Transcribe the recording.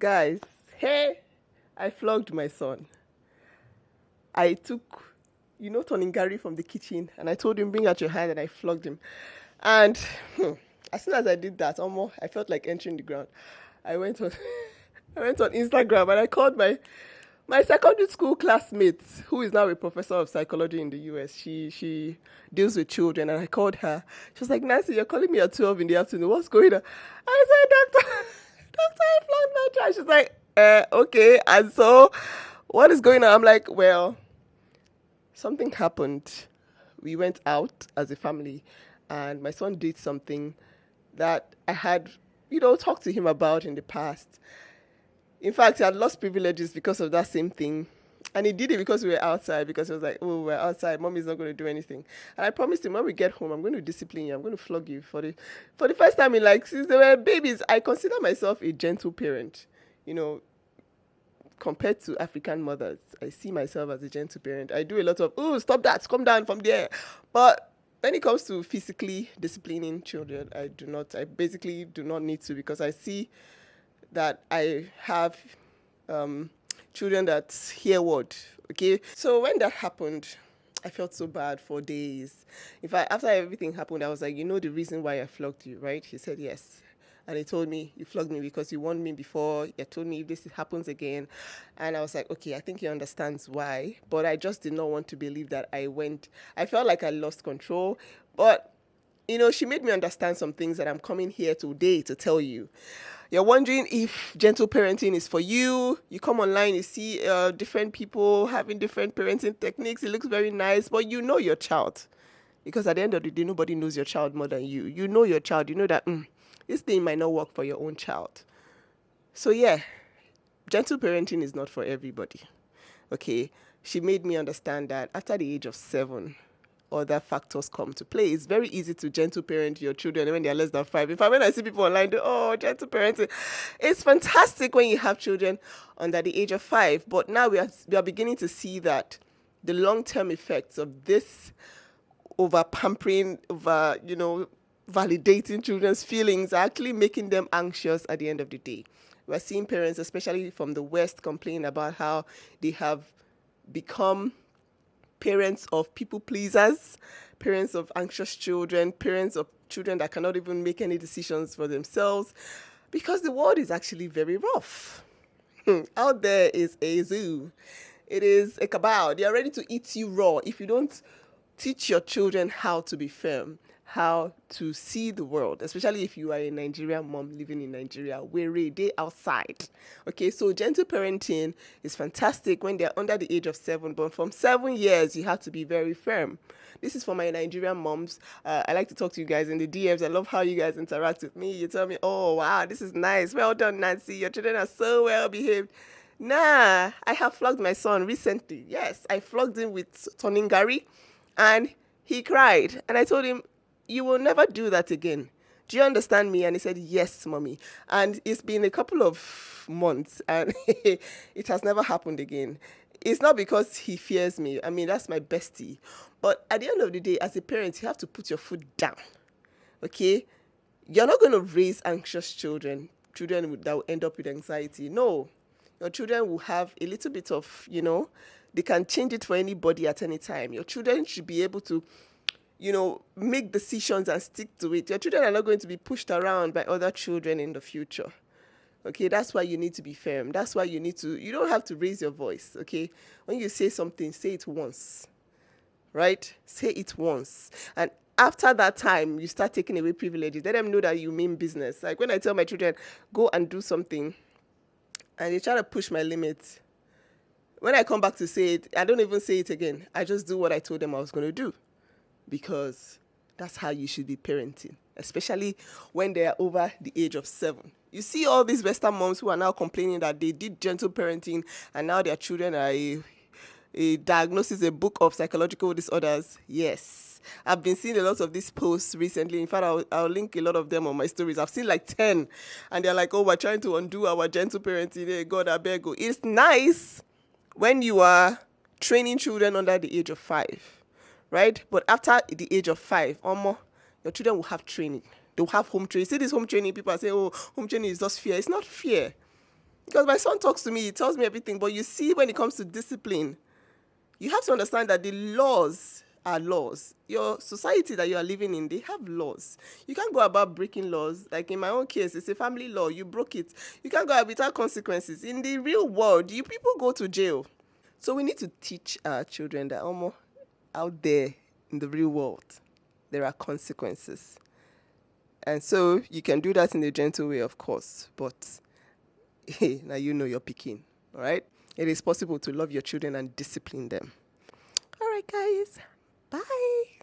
Guys, hey, I flogged my son. I took, Tony Gary from the kitchen and I told him, bring out your hand, and I flogged him. And as soon as I did that, I felt like entering the ground. I went on, I went on Instagram and I called my secondary school classmate, who is now a professor of psychology in the US. She deals with children, and I called her. She was like, Nancy, you're calling me at 12 in the afternoon. What's going on? I said, Doctor, I flogged my child. She's like, okay. And so, what is going on? I'm like, well, something happened. We went out as a family, and my son did something that I had, talked to him about in the past. In fact, he had lost privileges because of that same thing. And he did it because we were outside, because he was like, oh, we're outside. Mommy's not going to do anything. And I promised him, when we get home, I'm going to discipline you. I'm going to flog you. For the first time since they were babies, I consider myself a gentle parent. Compared to African mothers, I see myself as a gentle parent. I do a lot of, oh, stop that, come down from there. But when it comes to physically disciplining children, I basically do not need to, because I see that I have children that hear word, okay? So when that happened, I felt so bad for days. In fact, after everything happened, I was like, the reason why I flogged you, right? He said, yes. And he told me, you flogged me because you warned me before. You told me if this happens again. And I was like, okay, I think he understands why. But I just did not want to believe that I felt like I lost control. But, she made me understand some things that I'm coming here today to tell you. You're wondering if gentle parenting is for you. You come online, you see different people having different parenting techniques. It looks very nice, but you know your child. Because at the end of the day, nobody knows your child more than you. You know your child. You know that this thing might not work for your own child. So yeah, gentle parenting is not for everybody. Okay, she made me understand that after the age of 7, other factors come to play. It's very easy to gentle parent your children when they're less than 5. In fact, when I see people online do, gentle parenting, it's fantastic when you have children under the age of 5. But now we are beginning to see that the long-term effects of this over pampering, over, validating children's feelings are actually making them anxious at the end of the day. We're seeing parents, especially from the West, complain about how they have become parents of people pleasers, parents of anxious children, parents of children that cannot even make any decisions for themselves, because the world is actually very rough. Out there is a zoo. It is a cabal. They are ready to eat you raw if you don't teach your children how to be firm, how to see the world, especially if you are a Nigerian mom living in Nigeria, where they outside. Okay, so gentle parenting is fantastic when they're under the age of 7, but from 7 years, you have to be very firm. This is for my Nigerian moms. I like to talk to you guys in the DMs. I love how you guys interact with me. You tell me, oh, wow, this is nice. Well done, Nancy. Your children are so well behaved. Nah, I have flogged my son recently. Yes, I flogged him with Tony Gary, and he cried. And I told him, you will never do that again. Do you understand me? And he said, yes, mommy. And it's been a couple of months and it has never happened again. It's not because he fears me. I mean, that's my bestie. But at the end of the day, as a parent, you have to put your foot down. Okay? You're not going to raise anxious children that will end up with anxiety. No. Your children will have a little bit of, they can change it for anybody at any time. Your children should be able to make decisions and stick to it. Your children are not going to be pushed around by other children in the future. Okay, that's why you need to be firm. That's why you don't have to raise your voice, okay? When you say something, say it once, right? Say it once. And after that time, you start taking away privileges. Let them know that you mean business. Like when I tell my children, go and do something, and they try to push my limits, when I come back to say it, I don't even say it again. I just do what I told them I was going to do. Because that's how you should be parenting, especially when they are over the age of 7. You see all these Western moms who are now complaining that they did gentle parenting and now their children are a diagnosis, a book of psychological disorders. Yes. I've been seeing a lot of these posts recently. In fact, I'll link a lot of them on my stories. I've seen like 10 and they're like, oh, we're trying to undo our gentle parenting. Hey, God, I beg you. It's nice when you are training children under the age of 5. Right? But after the age of 5 or more, your children will have training. They'll have home training. See this home training, people are saying, oh, home training is just fear. It's not fear. Because my son talks to me, he tells me everything. But you see, when it comes to discipline, you have to understand that the laws are laws. Your society that you are living in, they have laws. You can't go about breaking laws. Like in my own case, it's a family law. You broke it. You can't go out without consequences. In the real world, you people go to jail. So we need to teach our children that out there in the real world, there are consequences. And so you can do that in a gentle way, of course. But hey, now you know you're picking. All right? It is possible to love your children and discipline them. All right, guys. Bye.